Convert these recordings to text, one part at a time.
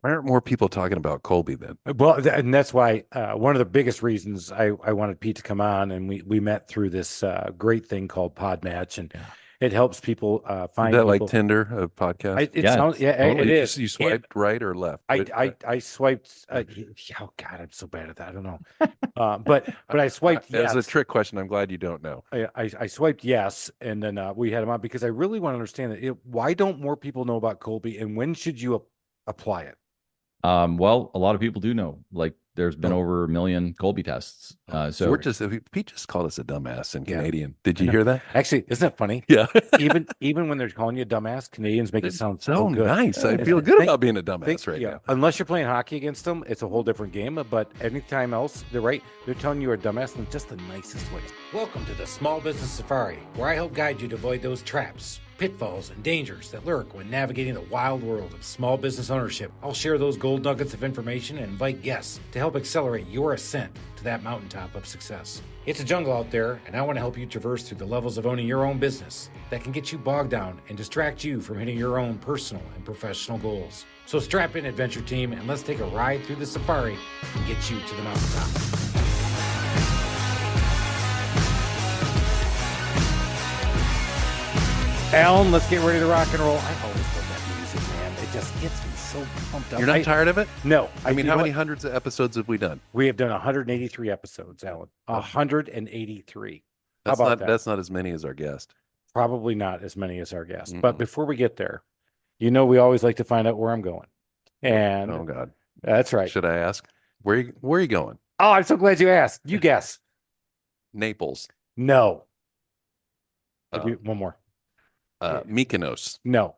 Why aren't more people talking about Colby then? Well, and that's why one of the biggest reasons I wanted Pete to come on, and we met through this great thing called Pod Match, and Yeah. it helps people Is find that like people. Tinder, a podcast? It sounds Yes, yeah, it totally. is. You And swiped right or left? I swiped. Oh God, I'm so bad at that. I don't know. But I swiped As a yes. trick question, I'm glad you don't know. I swiped yes, and then we had him on because I really want to understand that. Why don't more people know about Colby, and when should you apply it? Well, a lot of people do know. Like, there's been Oh, over a million Colby tests. So we're So just Pete just called us a dumbass in yeah, Canadian. Did I you know. hear that? Actually, isn't that funny? Yeah. Even when they're calling you a dumbass, Canadians make it It's sound so so good. nice. I It's, feel good think, about being a dumbass right yeah. now. Unless you're playing hockey against them, it's a whole different game. But anytime else, they're right. They're telling you you're a dumbass in just the nicest way. Welcome to the Small Business Safari, where I help guide you to avoid those traps, pitfalls, and dangers that lurk when navigating the wild world of small business ownership. I'll share those gold nuggets of information and invite guests to help accelerate your ascent to that mountaintop of success. It's a jungle out there, and I want to help you traverse through the levels of owning your own business that can get you bogged down and distract you from hitting your own personal and professional goals. So strap in, adventure team, and let's take a ride through the safari and get you to the mountaintop. Alan, let's get ready to rock and roll. I always love that music, man. It just gets me so pumped up. You're not tired of it? No. I mean, you how know many what? hundreds of episodes have we done? We have done 183 episodes, Alan. 183. How That's about not that? that's not as many as our guest. Probably not as many as our guests. But Mm-mm. before we get there, we always like to find out where I'm going. Oh, And oh God. that's right. Should I ask? Where are you going? Oh, I'm so glad you asked. You guess. Naples. No. Give Uh, you one more. Mykonos. No.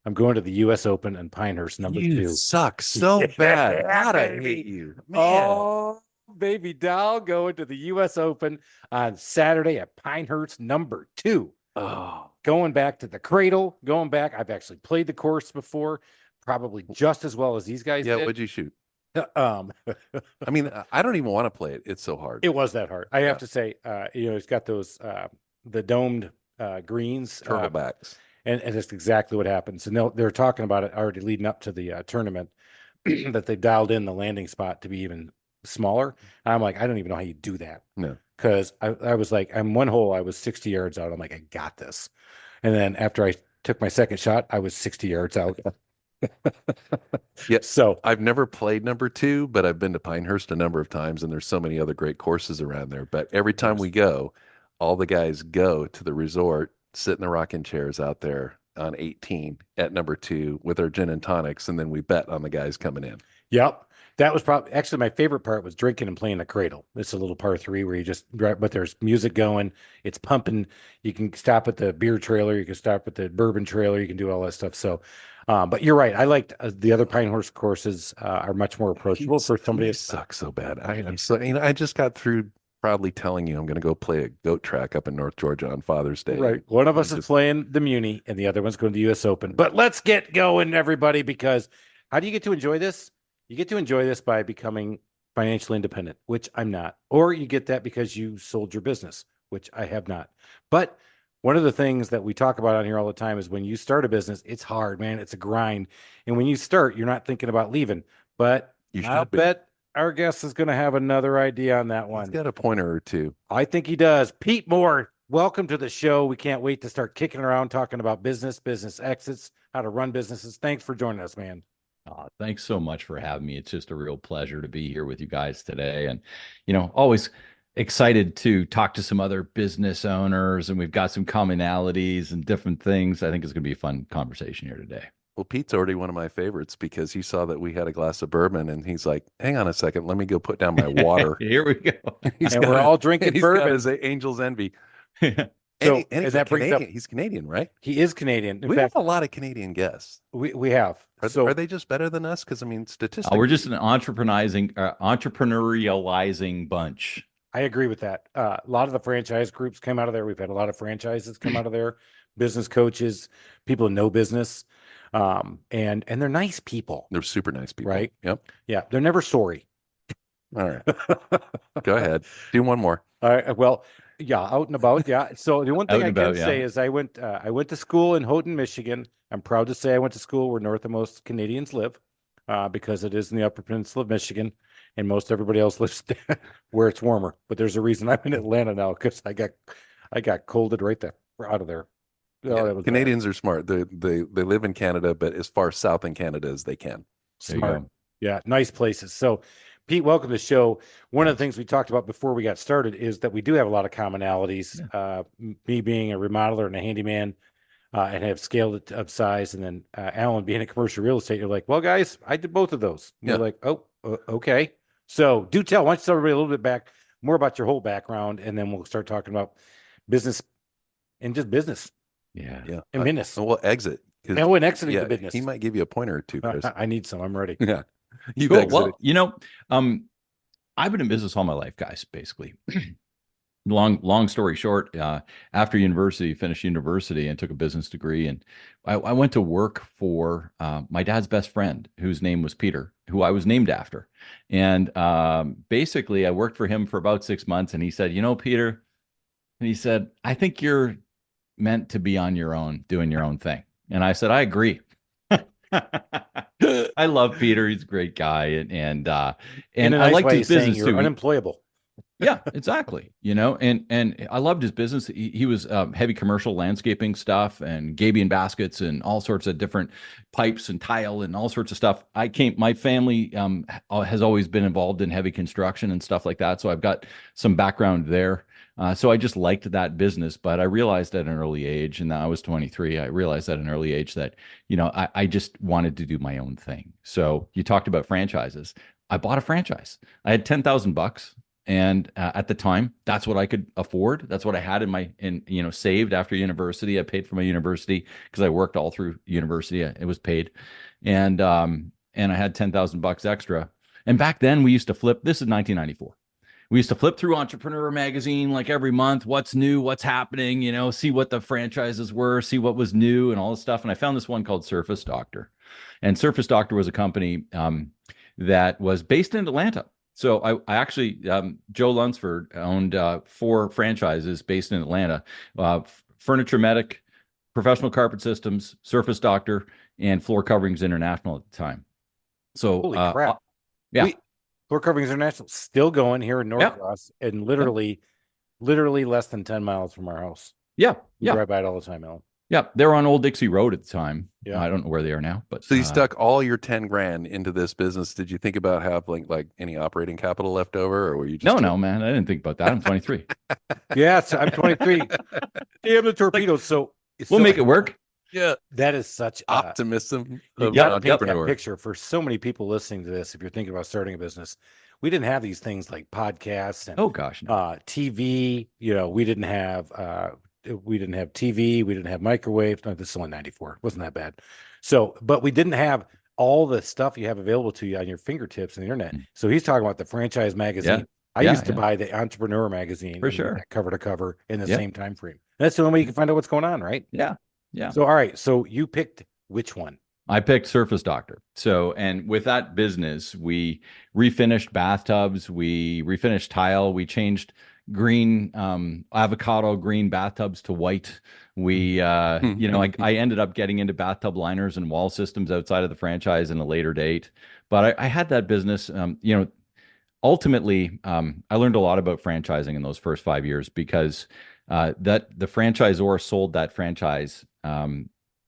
I'm going to the U.S. Open and Pinehurst number You two. suck so bad. Yeah, God, I baby. hate you. Man. Oh, baby doll going to the U.S. Open on Saturday at Pinehurst number two. Oh. Going back to the cradle, going back. I've actually played the course before, probably just as well as these guys Yeah, did. what'd you shoot? Um, I mean, I don't even want to play it. It's so hard. it was that hard. I Yeah. have to say, it's got those the domed greens, Turtlebacks. and that's exactly what happens. And they're talking about it already leading up to the tournament that they dialed in the landing spot to be even smaller. And I'm like, I don't even know how you do that. No. Because I was like, on one hole, I was 60 yards out. I'm like, I got this. And then after I took my second shot, I was 60 yards out. Yeah. So I've never played number two, but I've been to Pinehurst a number of times, and there's so many other great courses around there. But every time we go, all the guys go to the resort, sit in the rocking chairs out there on 18 at number two with our gin and tonics, and then we bet on the guys coming in. Yep. That was probably actually my favorite part was drinking and playing the cradle. It's a little par three where you just right, but there's music going, it's pumping. You can stop at the beer trailer, you can stop at the bourbon trailer, you can do all that stuff. So, but you're right. I liked the other Pine Horse courses are much more approachable for somebody. You suck so bad. I'm so, I just got through proudly telling you I'm going to go play a goat track up in North Georgia on Father's Day. Right. One of us just is playing the Muni and the other one's going to the US Open. But let's get going, everybody, because how do you get to enjoy this? You get to enjoy this by becoming financially independent, which I'm not. Or you get that because you sold your business, which I have not. But one of the things that we talk about on here all the time is when you start a business, it's hard, man. It's a grind. And when you start, you're not thinking about leaving. But You I'll should be. bet our guest is going to have another idea on that He's one. got a pointer or two. I think he does. Pete Mohr, welcome to the show. We can't wait to start kicking around talking about business exits, how to run businesses. Thanks for joining us, man. Thanks so much for having me. It's just a real pleasure to be here with you guys today. And, always excited to talk to some other business owners, and we've got some commonalities and different things. I think it's going to be a fun conversation here today. Well, Pete's already one of my favorites because he saw that we had a glass of bourbon and he's like, hang on a second, let me go put down my water. Here we go. And we're all drinking he's got bourbon. his angel's envy. So, and he's that brings up, Canadian. He's Canadian, right? he is Canadian. In We fact, have a lot of Canadian guests. we have. Are they just better than us? Because I mean, statistically, We're just an entrepreneurializing bunch. I agree with that. A lot of the franchise groups came out of there. We've had a lot of franchises come out of there, business coaches, people who know business. And they're nice people, they're super nice people. right? Yep. Yeah. They're never sorry. All right. Go ahead. Do one more. All right. Well, yeah, out and about. Yeah. So the one thing I can say is I went to school in Houghton, Michigan. I'm proud to say I went to school where northernmost Canadians live. because it is in the Upper Peninsula of Michigan, and most everybody else lives where it's warmer. But there's a reason I'm in Atlanta now because I got colded right there out of there. Oh, Yeah, that was bad. Canadians are smart. They live in Canada, but as far south in Canada as they can. There you Smart. go. Yeah, nice places. So, Pete, welcome to the show. One of the things we talked about before we got started is that we do have a lot of commonalities. Yeah. Me being a remodeler and a handyman, and have scaled it up size, and then Alan being a commercial real estate. You're like, well, guys, I did both of those. And Yeah. we're like, oh, okay. So, do tell. Why don't you tell everybody a little bit more about your whole background, and then we'll start talking about business and just business Yeah. Yeah. and business. And we'll exit. And when exiting Yeah, the business, he might give you a pointer or two, Chris. I need some. I'm ready. Yeah. You've Cool. exited. Well, I've been in business all my life, guys, basically. Long story short, after university, finished university and took a business degree. And I went to work for my dad's best friend, whose name was Peter, who I was named after. And basically, I worked for him for about 6 months. And he said, Peter, and he said, I think you're meant to be on your own, doing your own thing. And I said, I agree. I love Peter. He's a great guy. And In a I nice liked way his of saying business you're too. unemployable. Yeah, exactly. And I loved his business. He was heavy commercial landscaping stuff and gabion baskets and all sorts of different pipes and tile and all sorts of stuff. My family has always been involved in heavy construction and stuff like that. So I've got some background there. So I just liked that business, but I realized at an early age, and I was 23, I realized at an early age that, I just wanted to do my own thing. So you talked about franchises. I bought a franchise. I had $10,000. And at the time, that's what I could afford. That's what I had saved after university. I paid for my university because I worked all through university. It was paid, and I had $10,000 extra. And back then, we used to flip. This is 1994. We used to flip through Entrepreneur magazine like every month. What's new? What's happening? See what the franchises were, see what was new, and all this stuff. And I found this one called Surface Doctor, and Surface Doctor was a company that was based in Atlanta. So I actually, Joe Lunsford owned 4 franchises based in Atlanta, Furniture Medic, Professional Carpet Systems, Surface Doctor, and Floor Coverings International at the time. So, Holy crap. Yeah. Floor Coverings International still going here in Norcross, and literally less than 10 miles from our house. Yeah. We drive by it all the time, Alan. Yeah. They were on Old Dixie Road at the time. Yeah. I don't know where they are now, but So you stuck all your 10 grand into this business. Did you think about having like any operating capital left over, or were you just no, man, I didn't think about that. I'm 23. Yes, I'm 23. Damn the torpedoes. So We'll make it work. Yeah, that is such optimism you of got an to paint that entrepreneur. picture for so many people listening to this. If you're thinking about starting a business, we didn't have these things like podcasts and Oh gosh, no. TV. We didn't have TV. We didn't have microwave. No, this is only 94. It wasn't that bad. So, but we didn't have all the stuff you have available to you on your fingertips and the internet. So he's talking about the franchise magazine. Yeah. I used to buy the Entrepreneur magazine For sure, cover to cover in the same time frame. That's the only way you can find out what's going on, right? Yeah. So, all right. So you picked which one? I picked Surface Doctor. So, and with that business, we refinished bathtubs, we refinished tile, we changed green, avocado green bathtubs to white. I ended up getting into bathtub liners and wall systems outside of the franchise in a later date. But I had that business, ultimately, I learned a lot about franchising in those first 5 years because that the franchisor sold that franchise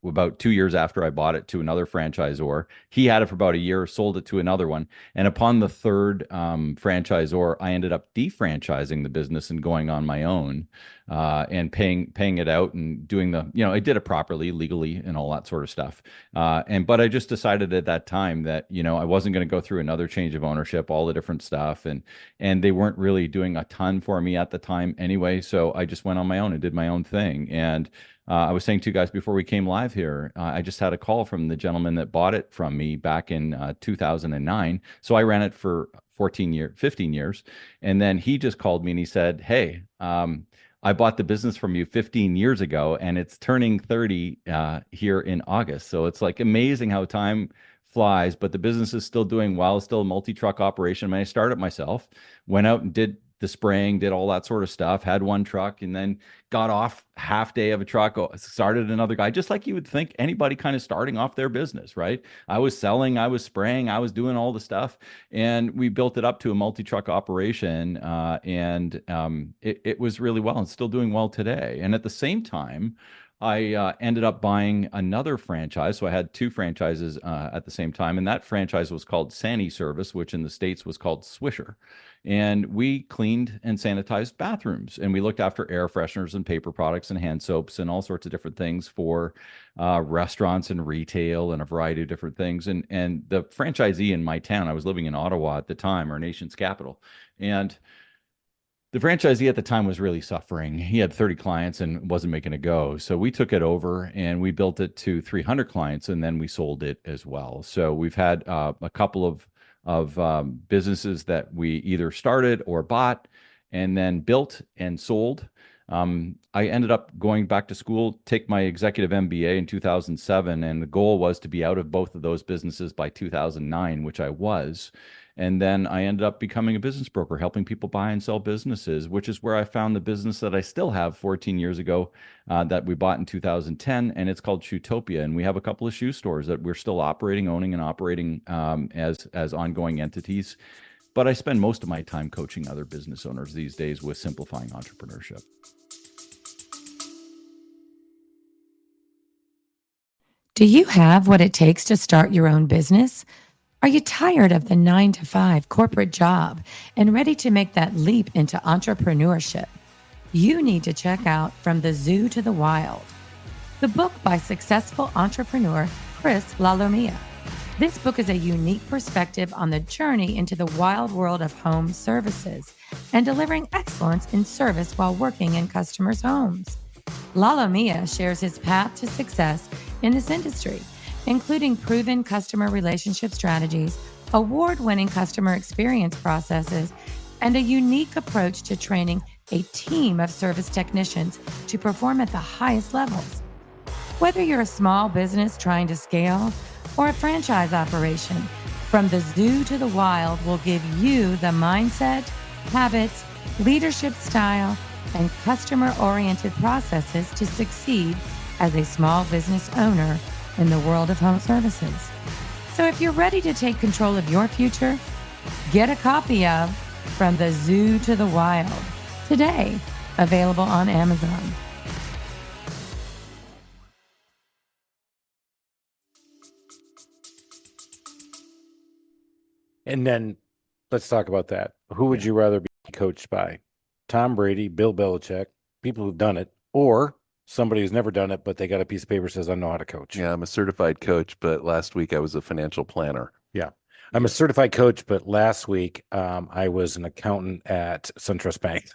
about 2 years after I bought it to another franchisor. He had it for about a year, sold it to another one. And upon the third franchisor, I ended up defranchising the business and going on my own and paying it out and doing I did it properly, legally, and all that sort of stuff. But I just decided at that time that, I wasn't going to go through another change of ownership, all the different stuff. And they weren't really doing a ton for me at the time anyway. So I just went on my own and did my own thing. And I was saying to you guys before we came live here, I just had a call from the gentleman that bought it from me back in 2009. So I ran it for 15 years. And then he just called me and he said, hey, I bought the business from you 15 years ago and it's turning 30 here in August. So it's like amazing how time flies, but the business is still doing well. It's still a multi-truck operation. I mean, I started myself, went out and did the spraying, did all that sort of stuff, had one truck, and then got off half day of a truck, started another guy, just like you would think anybody kind of starting off their business, right? I was selling, I was spraying, I was doing all the stuff, and we built it up to a multi-truck operation, and it was really well and still doing well today. And at the same time, I ended up buying another franchise. So I had two franchises at the same time. And that franchise was called Sani Service, which in the States was called Swisher. And we cleaned and sanitized bathrooms. And we looked after air fresheners and paper products and hand soaps and all sorts of different things for restaurants and retail and a variety of different things. And the franchisee in my town, I was living in Ottawa at the time, our nation's capital. And the franchisee at the time was really suffering. He had 30 clients and wasn't making a go. So we took it over and we built it to 300 clients, and then we sold it as well. So we've had a couple of businesses that we either started or bought and then built and sold. I ended up going back to school, take my executive MBA in 2007, and the goal was to be out of both of those businesses by 2009, which I was. And then I ended up becoming a business broker, helping people buy and sell businesses, which is where I found the business that I still have 14 years ago that we bought in 2010, and it's called Shoetopia. And we have a couple of shoe stores that we're still operating, owning, and operating as ongoing entities. But I spend most of my time coaching other business owners these days with simplifying entrepreneurship. Do you have what it takes to start your own business? Are you tired of the 9-to-5 corporate job and ready to make that leap into entrepreneurship? You need to check out From the Zoo to the Wild, the book by successful entrepreneur Chris Lalomia. This book is a unique perspective on the journey into the wild world of home services and delivering excellence in service while working in customers' homes. Lalomia shares his path to success in this industry, including proven customer relationship strategies, award-winning customer experience processes, and a unique approach to training a team of service technicians to perform at the highest levels. Whether you're a small business trying to scale or a franchise operation, From the Zoo to the Wild will give you the mindset, habits, leadership style, and customer-oriented processes to succeed as a small business owner in the world of home services. So if you're ready to take control of your future, get a copy of From the Zoo to the Wild today, available on Amazon. And then let's talk about that. Who would you rather be coached by? Tom Brady, Bill Belichick, people who've done it, or somebody who's never done it, but they got a piece of paper that says, I know how to coach. Yeah, I'm a certified coach, but last week I was a financial planner. Yeah. I'm a certified coach, but last week I was an accountant at SunTrust Bank.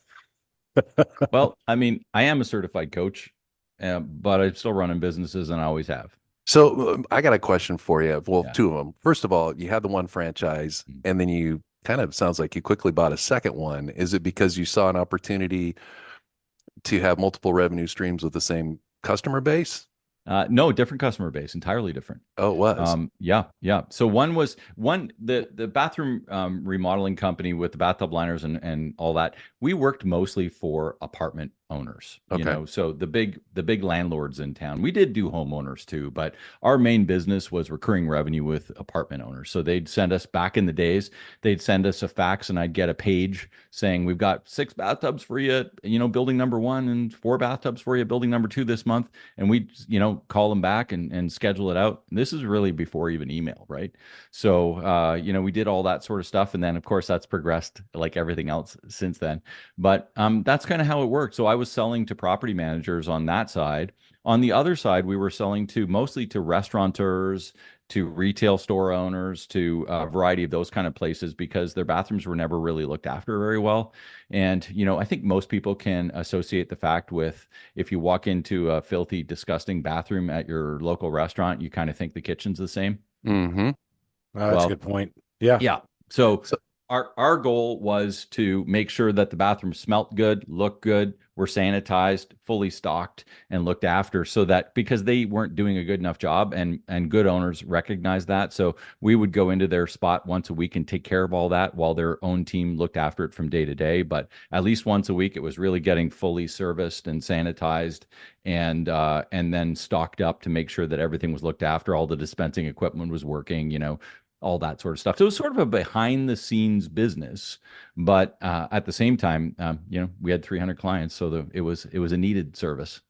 Well, I mean, I am a certified coach, but I'm still running businesses and I always have. So I got a question for you. Well, Yeah. two of them. First of all, you had the one franchise, and then you kind of sounds like you quickly bought a second one. Is it because you saw an opportunity to have multiple revenue streams with the same customer base? No, different customer base, entirely different. Oh, it was. Yeah. So the bathroom remodeling company with the bathtub liners and all that. We worked mostly for apartment owners, Okay. so the big landlords in town. We did do homeowners too, but our main business was recurring revenue with apartment owners. So they'd send us, back in the days, they'd send us a fax and I'd get a page saying, we've got 6 bathtubs for you, building number 1, and 4 bathtubs for you, building number 2 this month. And we, call them back and schedule it out. And this is really before even email, right? So, we did all that sort of stuff. And then of course that's progressed like everything else since then. But that's kind of how it worked. So I was selling to property managers on that side. On the other side, we were selling mostly to restaurateurs, to retail store owners, to a variety of those kind of places, because their bathrooms were never really looked after very well. And, I think most people can associate the fact with, if you walk into a filthy, disgusting bathroom at your local restaurant, you kind of think the kitchen's the same. Mm-hmm. That's a good point. Yeah. Yeah. So our goal was to make sure that the bathroom smelt good, looked good, were sanitized, fully stocked, and looked after, so that because they weren't doing a good enough job, and good owners recognize that. So we would go into their spot once a week and take care of all that while their own team looked after it from day to day. But at least once a week, it was really getting fully serviced and sanitized, and then stocked up to make sure that everything was looked after, all the dispensing equipment was working, all that sort of stuff. So it was sort of a behind the scenes business, but at the same time, we had 300 clients, so it was a needed service.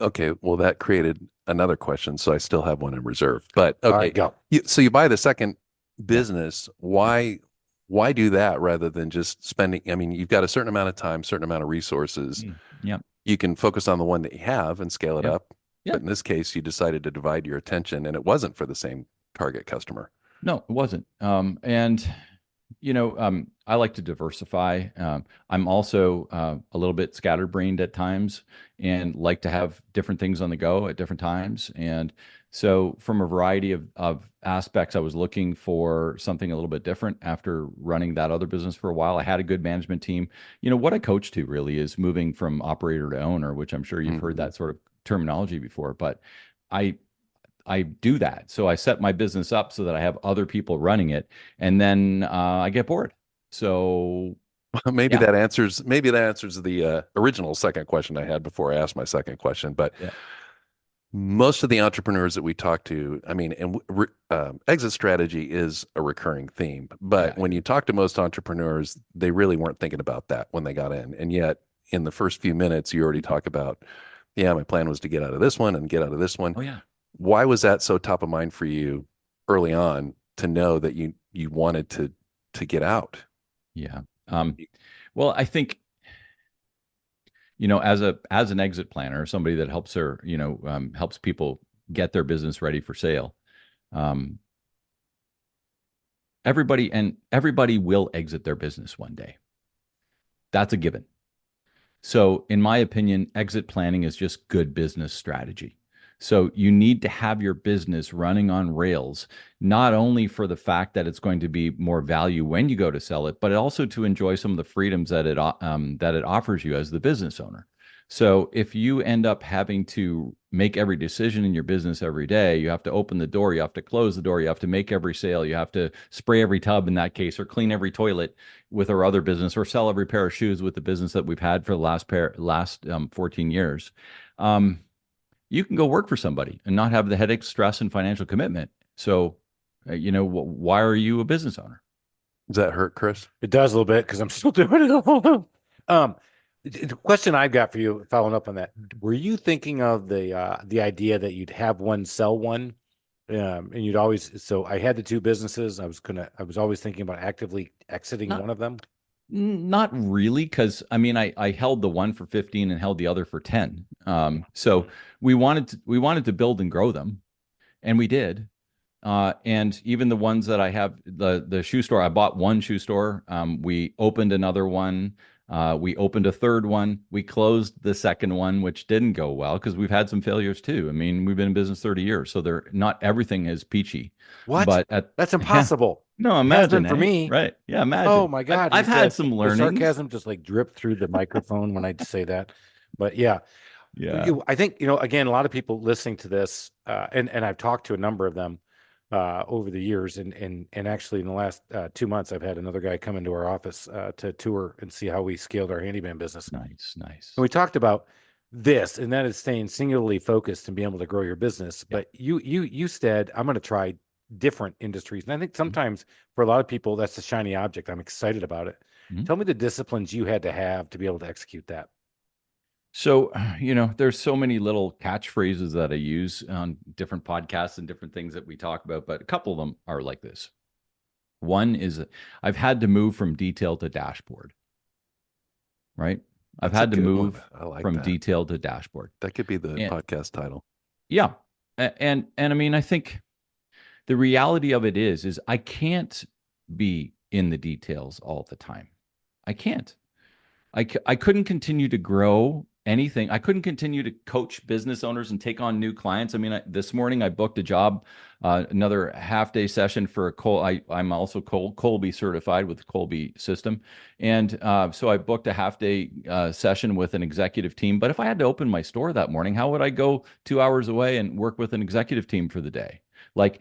Okay, well, that created another question, so I still have one in reserve. But All okay, right, go. so you buy the second Yeah. business. Why do that rather than just spending? I mean, you've got a certain amount of time, certain amount of resources. Yep. You can focus on the one that you have and scale it Yep. up. But Yep. in this case, you decided to divide your attention, and it wasn't for the same target customer. No, it wasn't. And I like to diversify. I'm also a little bit scatterbrained at times and like to have different things on the go at different times. And so, from a variety of aspects, I was looking for something a little bit different after running that other business for a while. I had a good management team. What I coach to really is moving from operator to owner, which I'm sure you've heard Mhm. that sort of terminology before. But I I do that. So I set my business up so that I have other people running it, and then I get bored. So Maybe yeah, that answers the original second question I had before I asked my second question. But yeah, most of the entrepreneurs that we talk to, I mean, and exit strategy is a recurring theme. yeah, But when it you is. talk to most entrepreneurs, they really weren't thinking about that when they got in. And yet, in the first few minutes, you already talk about, yeah, my plan was to get out of this one and get out of this one. Oh yeah, Why was that so top of mind for you early on to know that you wanted to get out? yeah. Well, I think as an exit planner, somebody that helps people get their business ready for sale. Um, everybody will exit their business one day. That's a given. So, in my opinion, exit planning is just good business strategy. So, you need to have your business running on rails, not only for the fact that it's going to be more value when you go to sell it, but also to enjoy some of the freedoms that it offers you as the business owner. So, if you end up having to make every decision in your business every day, you have to open the door, you have to close the door, you have to make every sale, you have to spray every tub in that case, or clean every toilet with our other business, or sell every pair of shoes with the business that we've had for the last 14 years. Um, you can go work for somebody and not have the headache, stress, and financial commitment. So, why are you a business owner? Does that hurt, Chris? It does a little bit because I'm still doing it all. Um, the question I've got for you, following up on that, were you thinking of the idea that you'd have one sell one, and you'd always? So I had the two businesses. I was always thinking about actively exiting Not one of them. not really, because I mean, I held the one for 15 and held the other for 10. So we wanted to build and grow them, and we did. And even the ones that I have, the shoe store, I bought one shoe store. We opened another one. We opened a third one. We closed the second one, which didn't go well because we've had some failures too. I mean, we've been in business 30 years, so not everything is peachy. What? But That's yeah, impossible. no, It has imagine, been for eh? me. Right? Yeah, Oh imagine. my I've God, I've just had some the learnings. sarcasm just like dripped through the microphone when I say that. But yeah, Yeah. I think, again, a lot of people listening to this, and I've talked to a number of them over the years, and actually in the last 2 months, I've had another guy come into our office to tour and see how we scaled our handyman business. Nice, nice. And we talked about this, and that is staying singularly focused and being able to grow your business. Yeah. But you said, I'm going to try different industries. And I think Mhm. sometimes for a lot of people, that's the shiny object. I'm excited about it. Mhm. Tell me the disciplines you had to have to be able to execute that. So, there's so many little catchphrases that I use on different podcasts and different things that we talk about, but a couple of them are like this. One is I've had to move from detail to dashboard, right? I've That's a had to good one. move I like from that. detail to dashboard. That could be the And podcast title. yeah, and I mean, I think the reality of it is I can't be in the details all the time. I can't. I couldn't continue to grow anything. I couldn't continue to coach business owners and take on new clients. I mean, this morning I booked a job, another half day session for I'm also Colby certified with the Colby system. And so I booked a half day session with an executive team. But if I had to open my store that morning, how would I go 2 hours away and work with an executive team for the day? Like,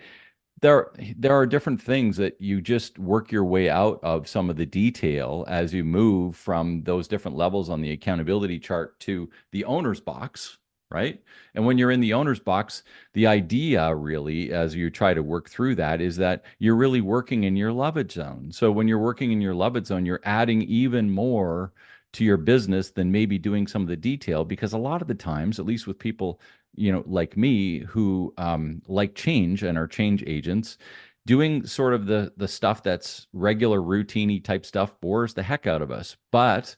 there are different things that you just work your way out of some of the detail as you move from those different levels on the accountability chart to the owner's box, right? And when you're in the owner's box, the idea really, as you try to work through that, is that you're really working in your love it zone. So when you're working in your love it zone, you're adding even more to your business than maybe doing some of the detail, because a lot of the times, at least with people like me, who like change and are change agents, doing sort of the stuff that's regular routine type stuff bores the heck out of us. But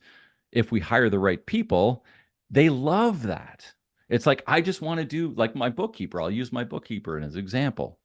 if we hire the right people, they love that. It's like, I just want to do like my bookkeeper. I'll use my bookkeeper as an example.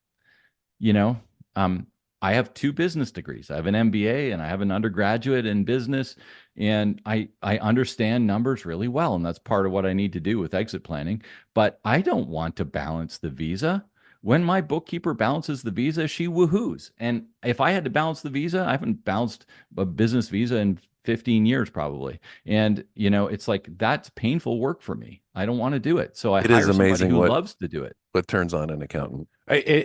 You know, um, I have two business degrees. I have an MBA and I have an undergraduate in business, and I understand numbers really well, and that's part of what I need to do with exit planning. But I don't want to balance the visa. When my bookkeeper balances the visa, she woohoos. And if I had to balance the visa, I haven't balanced a business visa in 15 years probably. And it's like, that's painful work for me. I don't want to do it. So I It is hire somebody amazing who loves to do it. what turns on an accountant.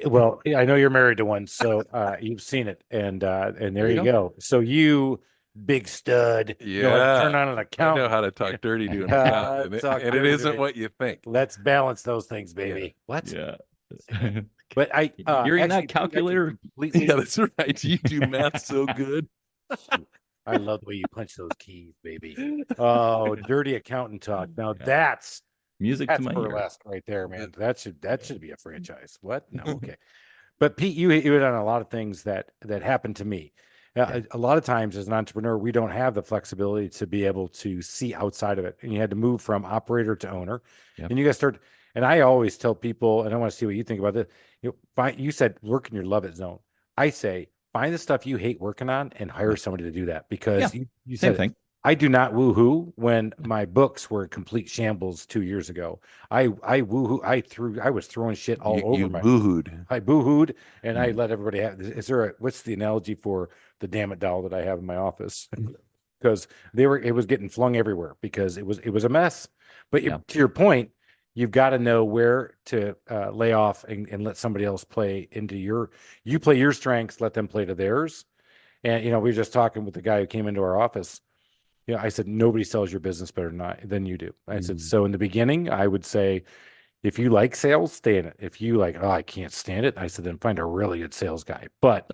Well, I know you're married to one, so you've seen it, and there you go. So you big stud, know how to turn on an I account. know how to talk dirty to an accountant, and it isn't what you think. Let's balance those things, baby. Yeah. What? Yeah. But You're in that actually, calculator. completely. Yeah, that's right. You do math so good. I love the way you punch those keys, baby. Oh, dirty accountant talk. Now Yeah. that's Music to my ear. burlesque right there, man. That should be a franchise. What? No, okay. But Pete, you hit on a lot of things that happened to me. A lot of times as an entrepreneur, we don't have the flexibility to be able to see outside of it. And you had to move from operator to owner. Yep. And you guys start, and I always tell people, and I want to see what you think about this. You said work in your love it zone. I say, find the stuff you hate working on and hire somebody to do that, because you Same said thing. I do not woohoo when my books were complete shambles 2 years ago. I woohoo. I was throwing shit all over You my. boohooed. I boohooed, and I let everybody have. Is there what's the analogy for the damn it doll that I have in my office? Because it was getting flung everywhere because it was a mess. But to your point, you've got to know where to lay off and let somebody else play into you play your strengths, let them play to theirs. And we were just talking with the guy who came into our office. I said, nobody sells your business better than you do. I said, so in the beginning, I would say, if you like sales, stay in it. If you like, oh, I can't stand it, I said, then find a really good sales guy. But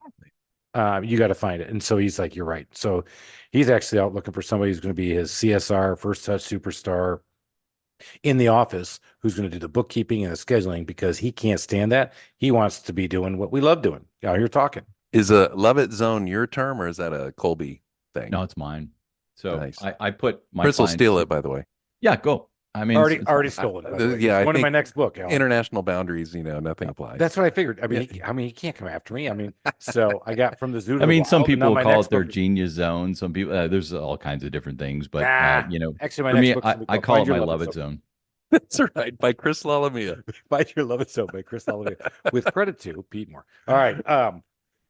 you got to find it. And so he's like, you're right. So he's actually out looking for somebody who's going to be his CSR, first touch superstar in the office, who's going to do the bookkeeping and the scheduling, because he can't stand that. He wants to be doing what we love doing. Out here talking. Is a love it zone your term, or is that a Colby thing? No, it's mine. So Nice. I put my Chris will clients steal through- it, by the way. Yeah, go. I mean, already stolen. By the way. Yeah, I One of think my next book. Alan. International boundaries, nothing applies. That's what I figured. I mean, he can't come after me. I mean, so I got from the zoo. To I mean, the some wild, and now people my call next it their book- genius zone. Some people, there's all kinds of different things, but Actually, my for next me, book's gonna be I called call it Find Your my Love love It it zone. That's right. By Chris Lalamia. Find Your Love It So by Chris Holloway, with credit to Pete Mohr. All right.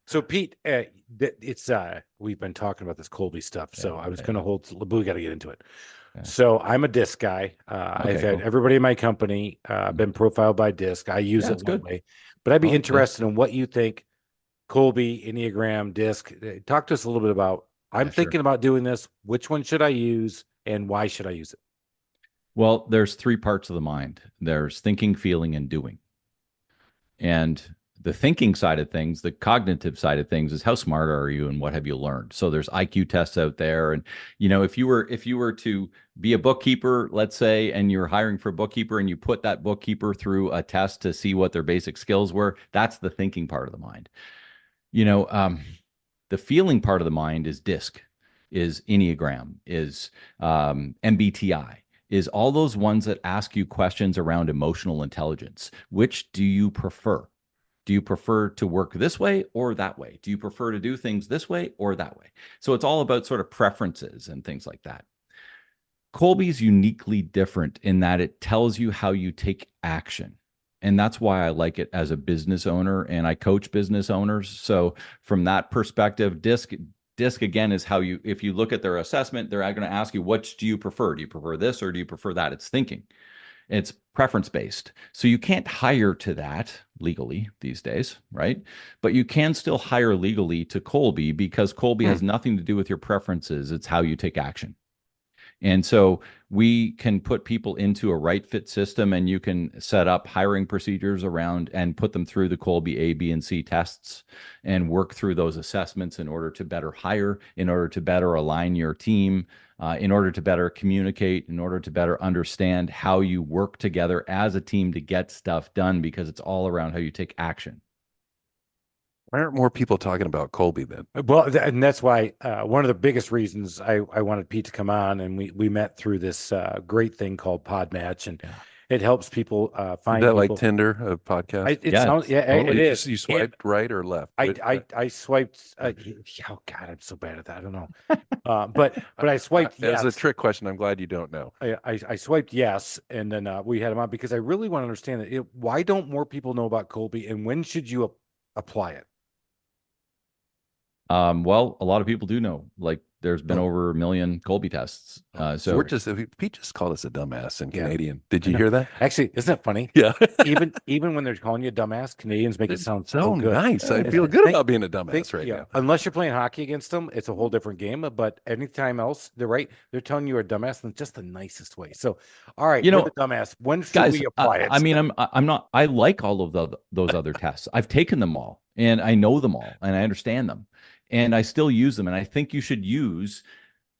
So Pete, it's we've been talking about this Colby stuff, so I was going to hold. We got to get into it. Yeah. So I'm a disc guy. I've had everybody in my company been profiled by disc. I use it one way, but I'd be interested in what you think. Colby, Enneagram, disc. Talk to us a little bit about. I'm thinking about doing this. Which one should I use, and why should I use it? Well, there's three parts of the mind. There's thinking, feeling, and doing. And the thinking side of things, the cognitive side of things, is how smart are you and what have you learned? So there's IQ tests out there. And, if you were to be a bookkeeper, let's say, and you're hiring for a bookkeeper and you put that bookkeeper through a test to see what their basic skills were, that's the thinking part of the mind. The feeling part of the mind is DISC, is Enneagram, is MBTI, is all those ones that ask you questions around emotional intelligence. Which do you prefer? Do you prefer to work this way or that way? Do you prefer to do things this way or that way? So it's all about sort of preferences and things like that. Colby's uniquely different in that it tells you how you take action. And that's why I like it as a business owner, and I coach business owners. So from that perspective, disc again is how you, if you look at their assessment, they're going to ask you, which do you prefer? Do you prefer this or do you prefer that? It's thinking. It's preference based. So you can't hire to that legally these days, right? But you can still hire legally to Colby because Colby has nothing to do with your preferences. It's how you take action. And so we can put people into a right fit system, and you can set up hiring procedures around and put them through the Colby A, B, and C tests and work through those assessments in order to better hire, in order to better align your team, in order to better communicate, in order to better understand how you work together as a team to get stuff done, because it's all around how you take action. Why aren't more people talking about Colby then? Well, and that's why one of the biggest reasons I wanted Pete to come on, and we met through this great thing called Podmatch, and it helps people find Is that people. like Tinder, a podcast? It sounds, yeah, totally. it is. You swiped right or left? I swiped. Oh God, I'm so bad at that. I don't know. But I swiped yes. As a trick question, I'm glad you don't know. I swiped yes, and then we had him on because I really want to understand that. Why don't more people know about Colby, and when should you apply it? Well, a lot of people do know. Like, there's been over 1 million Colby tests. So Pete just called us a dumbass in Canadian. Did you hear that? Actually, isn't that funny? Yeah. even when they're calling you a dumbass, Canadians make it sound so so good. nice. I feel good about being a dumbass right now. Unless you're playing hockey against them, it's a whole different game. But anytime else, they're telling you you're a dumbass in just the nicest way. So, all right, you're the dumbass. When should we apply it? I mean, I'm not. I like all of those other tests. I've taken them all, and I know them all, and I understand them, and I still use them. And I think you should use,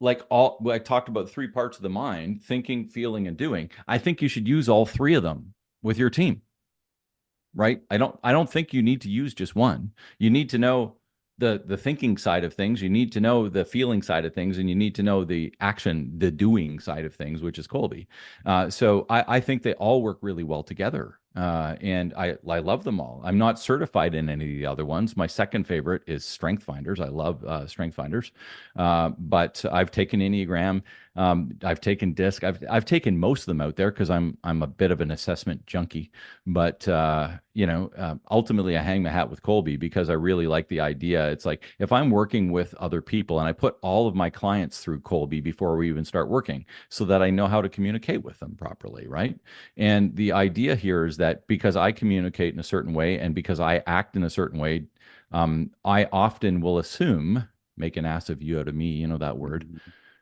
like, all, I talked about 3 parts of the mind: thinking, feeling, and doing. I think you should use all 3 of them with your team, right? I don't think you need to use just one. You need to know the thinking side of things, you need to know the feeling side of things, and you need to know the action, the doing side of things, which is Colby. So I think they all work really well together. And I love them all. I'm not certified in any of the other ones. My second favorite is Strength Finders. I love Strength Finders. But I've taken Enneagram. I've taken DISC. I've taken most of them out there because I'm a bit of an assessment junkie. But ultimately I hang my hat with Colby because I really like the idea. It's like, if I'm working with other people, and I put all of my clients through Colby before we even start working, so that I know how to communicate with them properly, right? And the idea here is that because I communicate in a certain way and because I act in a certain way, I often will assume, make an ass of you out of me, you know that word,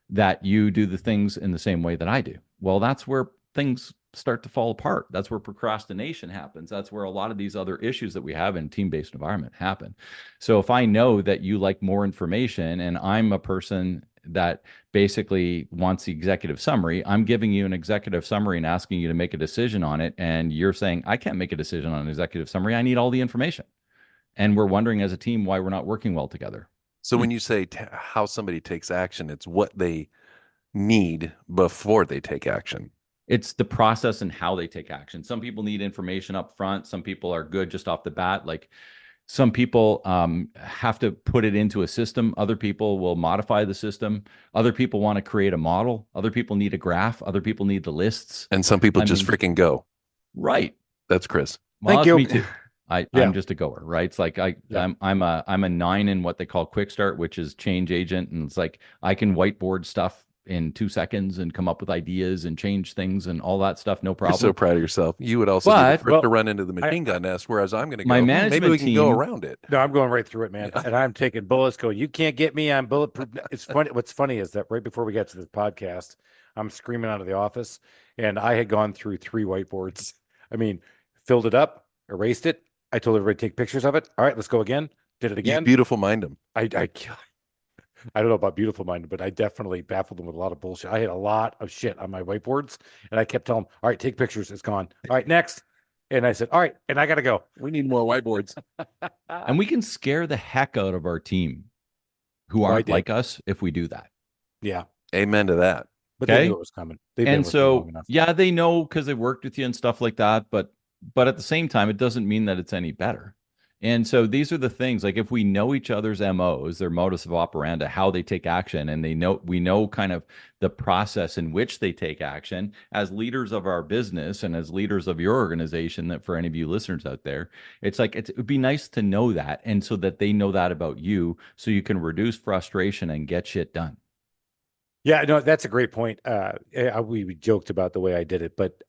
that you do the things in the same way that I do. Well, that's where things start to fall apart. That's where procrastination happens. That's where a lot of these other issues that we have in team-based environment happen. So if I know that you like more information, and I'm a person that basically wants the executive summary, I'm giving you an executive summary and asking you to make a decision on it, and you're saying, I can't make a decision on an executive summary, I need all the information. And we're wondering as a team why we're not working well together. So when you say how somebody takes action, it's what they need before they take action. It's the process and how they take action. Some people need information up front. Some people are good just off the bat. Like, some people have to put it into a system. Other people will modify the system. Other people want to create a model. Other people need a graph. Other people need the lists. And some people just freaking go. Right. That's Chris. Well, Thank you. Me too. I'm just a goer, right? It's like I'm a 9 in what they call quick start, which is change agent. And it's like, I can whiteboard stuff in 2 seconds and come up with ideas and change things and all that stuff. No problem. You're so proud of yourself. You would also be the first to run into the machine gun nest, whereas I'm going to go, my management maybe we can go team, around it. No, I'm going right through it, man. And I'm taking bullets. You can't get me on bulletproof. It's funny. What's funny is that right before we got to this podcast, I'm screaming out of the office, and I had gone through 3 whiteboards. I mean, filled it up, erased it. I told everybody to take pictures of it. All right, let's go again. Did it again. You beautiful mind them. I don't know about beautiful minded, but I definitely baffled them with a lot of bullshit. I had a lot of shit on my whiteboards, and I kept telling them, all right, take pictures. It's gone. All right, next. And I said, all right, and I got to go. We need more whiteboards. And we can scare the heck out of our team who aren't like us if we do that. Yeah. Amen to that. But they knew it was coming. And so, yeah, they know because they worked with you and stuff like that. But at the same time, it doesn't mean that it's any better. And so these are the things, like if we know each other's MOs, their modus of operandi, how they take action, and we know kind of the process in which they take action as leaders of our business and as leaders of your organization, that for any of you listeners out there, it's like it would be nice to know that, and so that they know that about you, so you can reduce frustration and get shit done. Yeah, no, that's a great point. We joked about the way I did it, but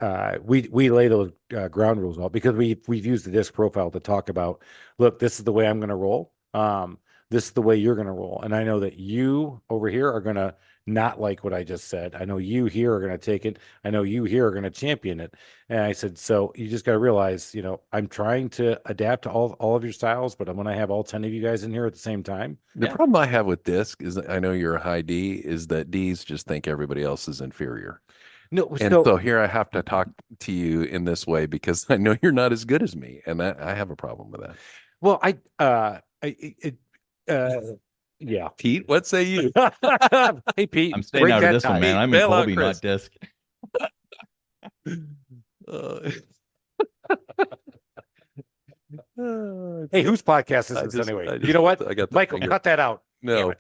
we lay those ground rules out because we've used the disc profile to talk about, look, this is the way I'm going to roll. This is the way you're going to roll, and I know that you over here are going to not like what I just said. I know you here are going to take it. I know you here are going to champion it. And I said, so you just got to realize, I'm trying to adapt to all of your styles, but when I have all 10 of you guys in here at the same time. The problem I have with disc is that I know you're a high D, is that Ds just think everybody else is inferior. No, And so here I have to talk to you in this way because I know you're not as good as me, and I have a problem with that. Well, yeah. Pete, what say you? Hey, Pete, I'm staying out of this one, man. I'm in Bail out, Colby, Chris. not disc. Hey, whose podcast is this anyway? You know what? I got Michael, cut that out. No.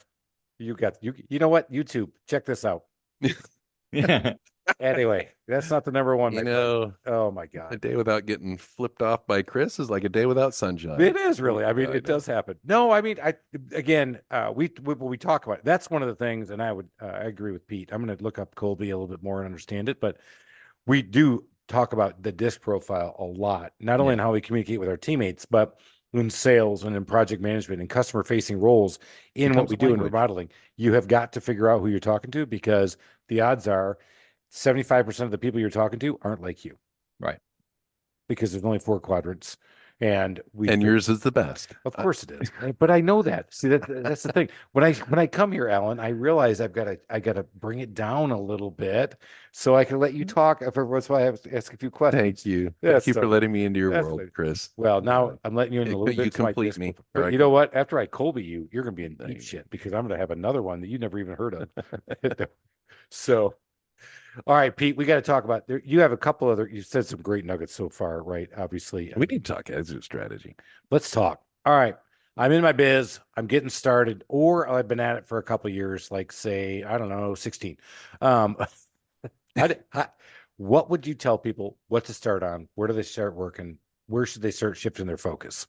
You know what? YouTube, check this out. Yeah. Anyway, that's not the number one. Oh my a God. day without getting flipped off by Chris is like a day without sunshine. It is really. I mean, it does happen. No, I mean, we talk about it. That's one of the things, and I agree with Pete. I'm going to look up Colby a little bit more and understand it, but we do talk about the disc profile a lot, not only in how we communicate with our teammates, but in sales and in project management and customer facing roles in what we do in remodeling. You have got to figure out who you're talking to, because the odds are 75% of the people you're talking to aren't like you. Right. Because there's only 4 quadrants. And yours is the best. Of course it is. But I know that. See, that's the thing. When I come here, Alan, I realize I gotta bring it down a little bit so I can let you talk. That's why I have to ask a few questions. Thank you. Thank you for letting me into your world, Chris. Well, now I'm letting you in a little bit. You complete me. But you know what? After I Colby you, you're gonna be in deep shit, because I'm gonna have another one that you never even heard of. So, all right, Pete, we got to talk about. You have a couple other. You said some great nuggets so far, right? Obviously, we need to talk exit strategy. Let's talk. All right, I'm in my biz. I'm getting started, or I've been at it for a couple of years, like say, I don't know, 16. What would you tell people what to start on? Where do they start working? Where should they start shifting their focus?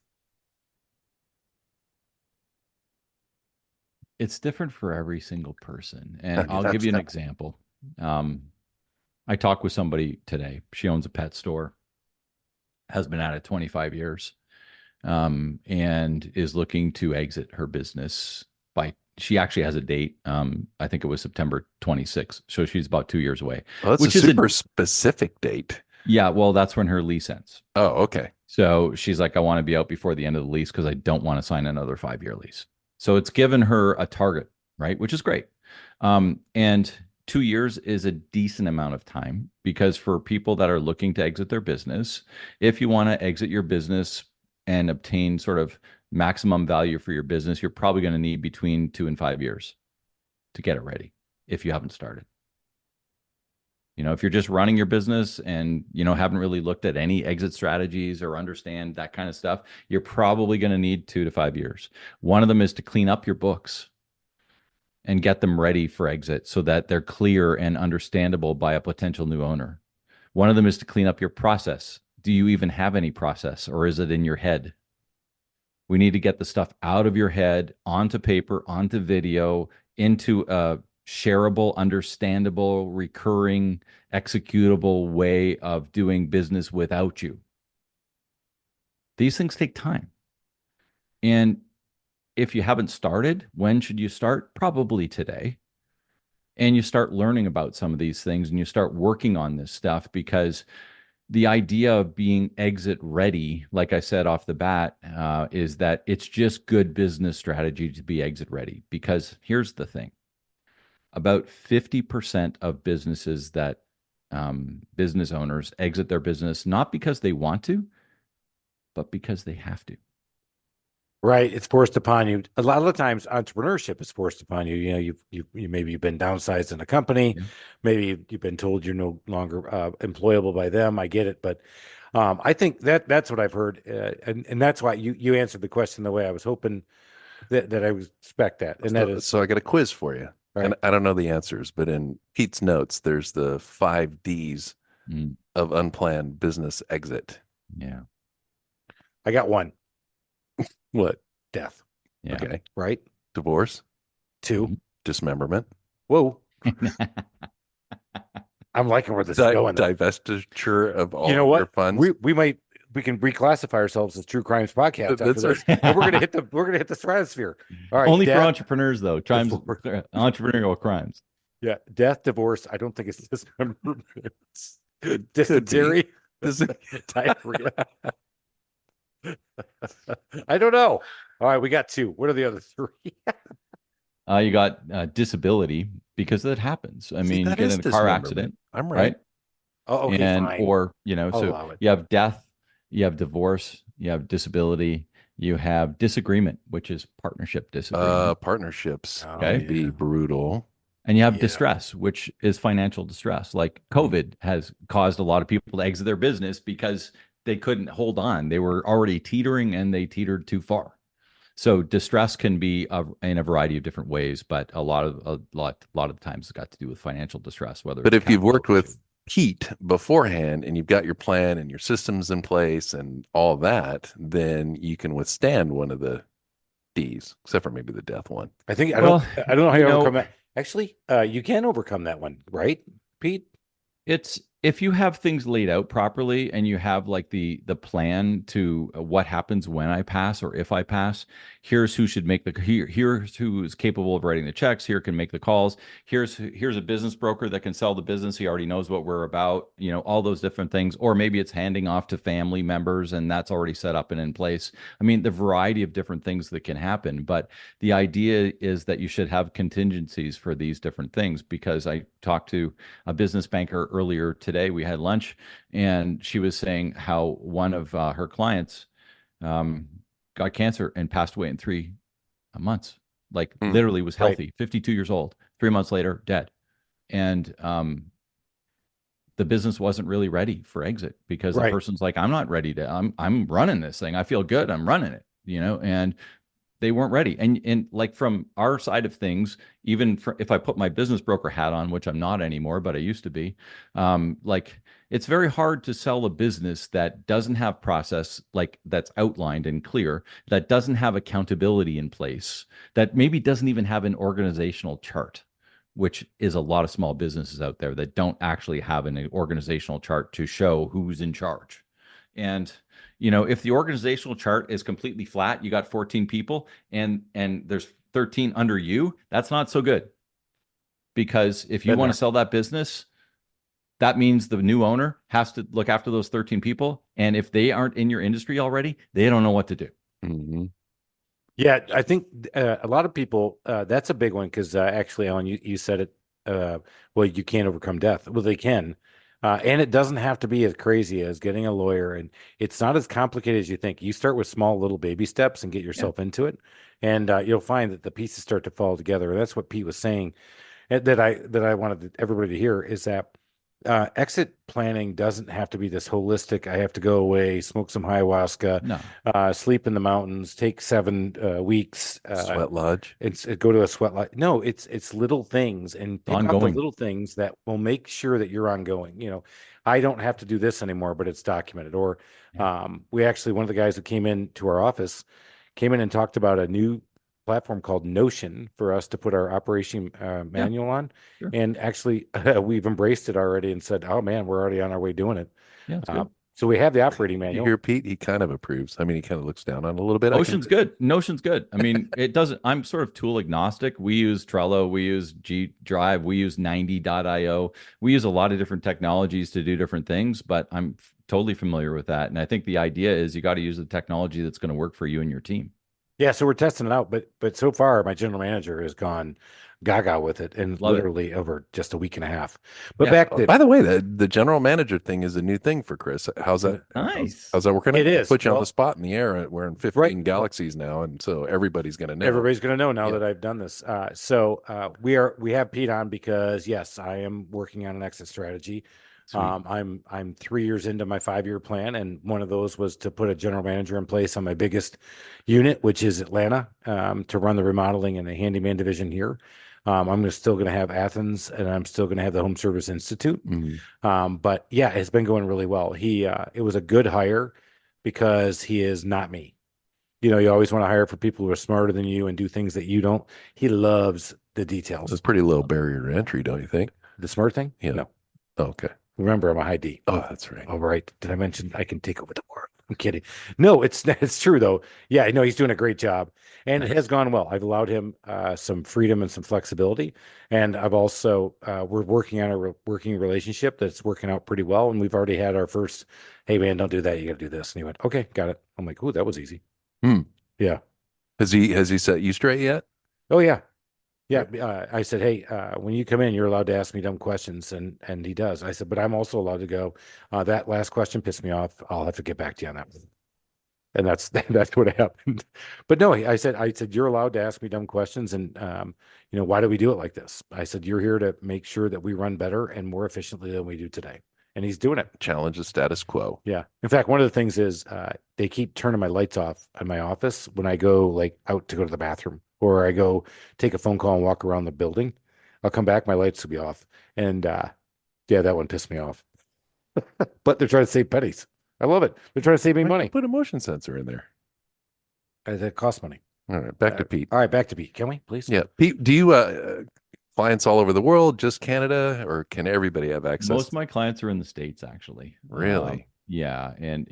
It's different for every single person, and I'll give you an example. I talked with somebody today. She owns a pet store, has been at it 25 years, and is looking to exit her business she actually has a date. I think it was September 26th. So she's about 2 years away. Well, that's a super specific date. Yeah. Well, that's when her lease ends. Oh, okay. So she's like, I want to be out before the end of the lease because I don't want to sign another 5-year lease. So it's given her a target, right? Which is great. And 2 years is a decent amount of time, because for people that are looking to exit their business, if you want to exit your business and obtain sort of maximum value for your business, you're probably going to need between 2 and 5 years to get it ready if you haven't started. If you're just running your business and, haven't really looked at any exit strategies or understand that kind of stuff, you're probably going to need 2 to 5 years. One of them is to clean up your books and get them ready for exit so that they're clear and understandable by a potential new owner. One of them is to clean up your process. Do you even have any process, or is it in your head? We need to get the stuff out of your head, onto paper, onto video, into a shareable, understandable, recurring, executable way of doing business without you. These things take time. And if you haven't started, when should you start? Probably today. And you start learning about some of these things and you start working on this stuff, because the idea of being exit ready, like I said off the bat, is that it's just good business strategy to be exit ready. Because here's the thing. About 50% of businesses that business owners exit their business, not because they want to, but because they have to. Right. It's forced upon you. A lot of the times entrepreneurship is forced upon you. You maybe you've been downsized in a company. Yeah. Maybe you've been told you're no longer employable by them. I get it. But I think that's what I've heard, and that's why you answered the question the way I was hoping that I would expect that, and that So, is so I got a quiz for you. all And right. I don't know the answers, but in Pete's notes, there's the 5 Ds Mm, of unplanned business exit. yeah. I got one: What? death. Yeah. Okay. Right. Divorce, 2. Mhm. dismemberment, Whoa, I'm liking where this is going, though. divestiture of You know all your what? funds. We can reclassify ourselves as True Crimes Podcast after That's this, and we're gonna hit the stratosphere. All right, Only for death, entrepreneurs, though. Crimes, divorce. entrepreneurial crimes. Yeah, death, divorce. I don't think it's dismemberment. could be. Dysentery, This is- diarrhea. I don't know. All right, we got 2. What are the other 3? You got disability because that happens. I See, mean, you that get is in a car dismemberment. accident, I'm right. right? Oh, okay, And fine. or I'll so allow it. you have death, you have divorce, you have disability, you have disagreement, which is partnership disagreement. Partnerships Oh, Okay. can be brutal. And you have Yeah. distress, which is financial distress. Like Mm. COVID has caused a lot of people to exit their business because they couldn't hold on. They were already teetering and they teetered too far. So distress can be in a variety of different ways, but a lot of the times it's got to do with financial distress, whether But it's if you've capital worked with issue. Pete beforehand and you've got your plan and your systems in place and all that, then you can withstand one of the Ds, except for maybe the death one. I think Well, I don't know how you you know, overcome that. Actually, you can overcome that one, right, Pete? it's if you have things laid out properly and you have like the plan to what happens when I pass or if I pass, here's who should make here's who is capable of writing the checks, here can make the calls, here's a business broker that can sell the business, he already knows what we're about, all those different things, or maybe it's handing off to family members and that's already set up and in place. I mean, the variety of different things that can happen, but the idea is that you should have contingencies for these different things, because I talked to a business banker earlier today. We had lunch, and she was saying how one of her clients got cancer and passed away in 3 months. Like Hmm. literally was Right. healthy, 52 years old. 3 months later, dead. And the business wasn't really ready for exit because the Right. person's like, I'm not ready to. I'm running this thing. I feel good. I'm running it. And they weren't ready. And like from our side of things, even if I put my business broker hat on, which I'm not anymore, but I used to be, like it's very hard to sell a business that doesn't have process, like that's outlined and clear, that doesn't have accountability in place, that maybe doesn't even have an organizational chart, which is a lot of small businesses out there that don't actually have an organizational chart to show who's in charge. And if the organizational chart is completely flat, you got 14 people and there's 13 under you, that's not so good. Because if you Been want there. to sell that business, that means the new owner has to look after those 13 people. And if they aren't in your industry already, they don't know what to do. Mm-hmm. Yeah, I think a lot of people, that's a big one because actually, Alan, you said it. Well, you can't overcome death. Well, they can. And it doesn't have to be as crazy as getting a lawyer. And it's not as complicated as you think. You start with small little baby steps and get yourself into it. And you'll find that the pieces start to fall together. And that's what Pete was saying that I wanted everybody to hear is that exit planning doesn't have to be this holistic. I have to go away, smoke some ayahuasca, No. sleep in the mountains, take 7 weeks, Sweat lodge. go to a sweat lodge. No, it's little things and pick out the Ongoing. little things that will make sure that you're ongoing. I don't have to do this anymore, but it's documented. Or we actually, one of the guys who came in to our office came in and talked about a new platform called Notion for us to put our operation manual on. Sure. And actually, we've embraced it already and said, oh man, we're already on our way doing it. Yeah, it's good. So we have the operating You manual. hear Pete? He kind of approves. I mean, he kind of looks down on it a little bit. Notion's good. Notion's good. I mean, it doesn't, I'm sort of tool agnostic. We use Trello, we use G Drive, we use 90.io. We use a lot of different technologies to do different things, but I'm totally familiar with that. And I think the idea is you got to use the technology that's going to work for you and your team. Yeah, so we're testing it out, but so far my general manager has gone gaga with it, and Love it. literally over just a week and a half. But Yeah. back to By the way, the general manager thing is a new thing for Chris. How's that? Nice. How's that working? It is. Put you on Well- the spot in the air. We're in 15 Right. galaxies now, and so everybody's going to know. everybody's going to know now Yeah. that I've done this. We have Pete on because yes, I am working on an exit strategy. Sweet. I'm 3 years into my 5-year plan, and one of those was to put a general manager in place on my biggest unit, which is Atlanta, to run the remodeling and the handyman division here. I'm still going to have Athens, and I'm still going to have the Home Service Institute. But yeah, it's been going really well. It was a good hire because he is not me. You always want to hire for people who are smarter than you and do things that you don't. He loves the details. It's a pretty low barrier to entry, don't you think? The smart thing? Yeah. No. Oh, okay. Remember, I'm a high D. Oh, that's right. All right. Did I mention I can take over the world? I'm kidding. No, it's true though. Yeah, I know he's doing a great job, and it has gone well. I've allowed him some freedom and some flexibility, and I've also we're working on a working relationship that's working out pretty well, and we've already had our first. Hey man, don't do that. You got to do this. And he went, okay, got it. I'm like, oh, that was easy. Hmm. Yeah. Has he set you straight yet? Oh yeah. Yeah, I said, hey, when you come in, you're allowed to ask me dumb questions, and he does. I said, but I'm also allowed to go. That last question pissed me off. I'll have to get back to you on that one. And that's that's what happened. But no, I said you're allowed to ask me dumb questions, and why do we do it like this? I said you're here to make sure that we run better and more efficiently than we do today, and he's doing it. Challenge the status quo. Yeah. In fact, one of the things is they keep turning my lights off in my office when I go like out to go to the bathroom or I go take a phone call and walk around the building. I'll come back, my lights will be off. And yeah, that one pissed me off. But they're trying to save pennies. I love it. They're trying to save me money. Put a motion sensor in there. That costs money. All right, back to Pete. All right, back to Pete. Can we, please? Yeah, Pete, do you clients all over the world, just Canada, or can everybody have access? Most of my clients are in the States, actually. Really? Yeah, and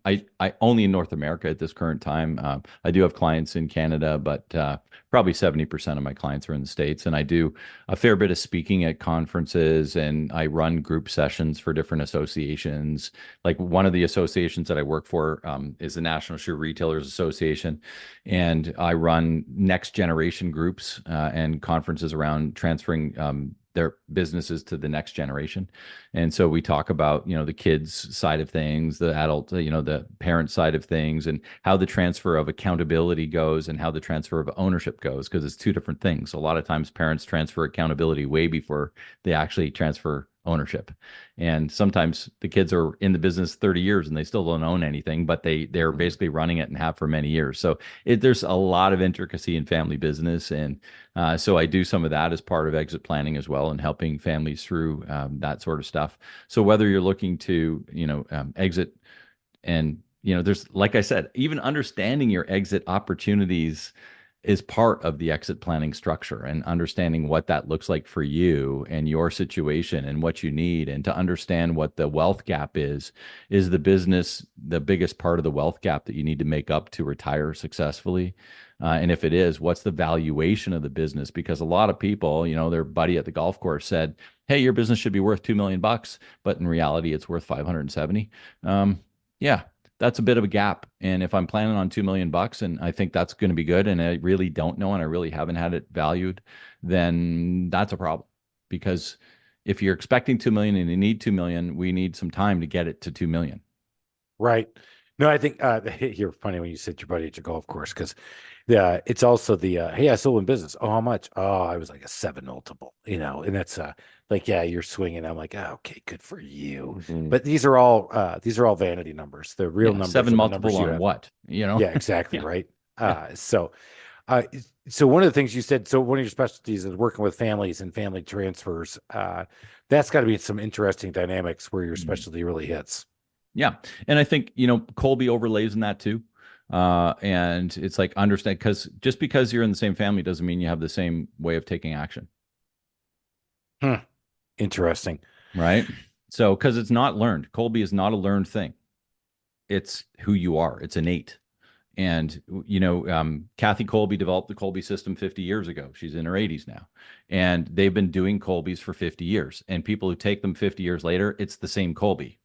I only in North America at this current time. I do have clients in Canada, but probably 70% of my clients are in the States. And I do a fair bit of speaking at conferences, and I run group sessions for different associations. Like one of the associations that I work for is the National Shoe Retailers Association, and I run next generation groups and conferences around transferring their businesses to the next generation. And so we talk about, the kids side of things, the adult, the parent side of things, and how the transfer of accountability goes and how the transfer of ownership goes, because it's two different things. A lot of times parents transfer accountability way before they actually transfer ownership. And sometimes the kids are in the business 30 years and they still don't own anything, but they're basically running it and have for many years. So there's a lot of intricacy in family business. And so I do some of that as part of exit planning as well and helping families through that sort of stuff. So whether you're looking to, exit and, there's, like I said, even understanding your exit opportunities is part of the exit planning structure, and understanding what that looks like for you and your situation and what you need, and to understand what the wealth gap is the business the biggest part of the wealth gap that you need to make up to retire successfully? And if it is, what's the valuation of the business? Because a lot of people, their buddy at the golf course said, hey, your business should be worth $2 million, but in reality, it's worth 570. Yeah, that's a bit of a gap. And if I'm planning on $2 million and I think that's going to be good, and I really don't know, and I really haven't had it valued, then that's a problem. Because if you're expecting 2 million and you need 2 million, we need some time to get it to 2 million. Right. No, I think you're funny when you said your buddy at your golf course, because it's also the hey, I sold in business. Oh, how much? Oh, I was like a 7 multiple, and that's like, yeah, you're swinging. I'm like, oh, okay, good for you. Mm-hmm. But these are all vanity numbers. The real numbers. 7 multiple on what? Yeah, exactly. Yeah. Right. So one of the things you said, so one of your specialties is working with families and family transfers. That's got to be some interesting dynamics where your specialty really hits. Yeah. And I think, Colby overlays in that too. And it's like, understand, because just because you're in the same family doesn't mean you have the same way of taking action. Interesting. Right. So, because it's not learned. Colby is not a learned thing. It's who you are. It's innate. And, Kathy Colby developed the Colby system 50 years ago. She's in her 80s now. And they've been doing Colbys for 50 years. And people who take them 50 years later, it's the same Colby.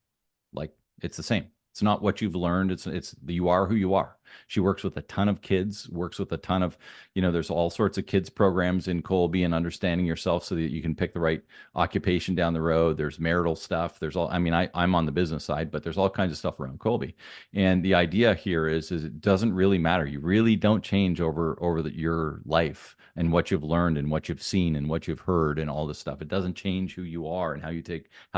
Like, it's the same. It's not what you've learned. It's you are who you are. She works with a ton of kids, works with a ton of, there's all sorts of kids programs in Colby and understanding yourself so that you can pick the right occupation down the road. There's marital stuff. There's all, I mean, I'm on the business side, but there's all kinds of stuff around Colby. And the idea here is it doesn't really matter. You really don't change over your life and what you've learned and what you've seen and what you've heard and all this stuff. It doesn't change who you are and how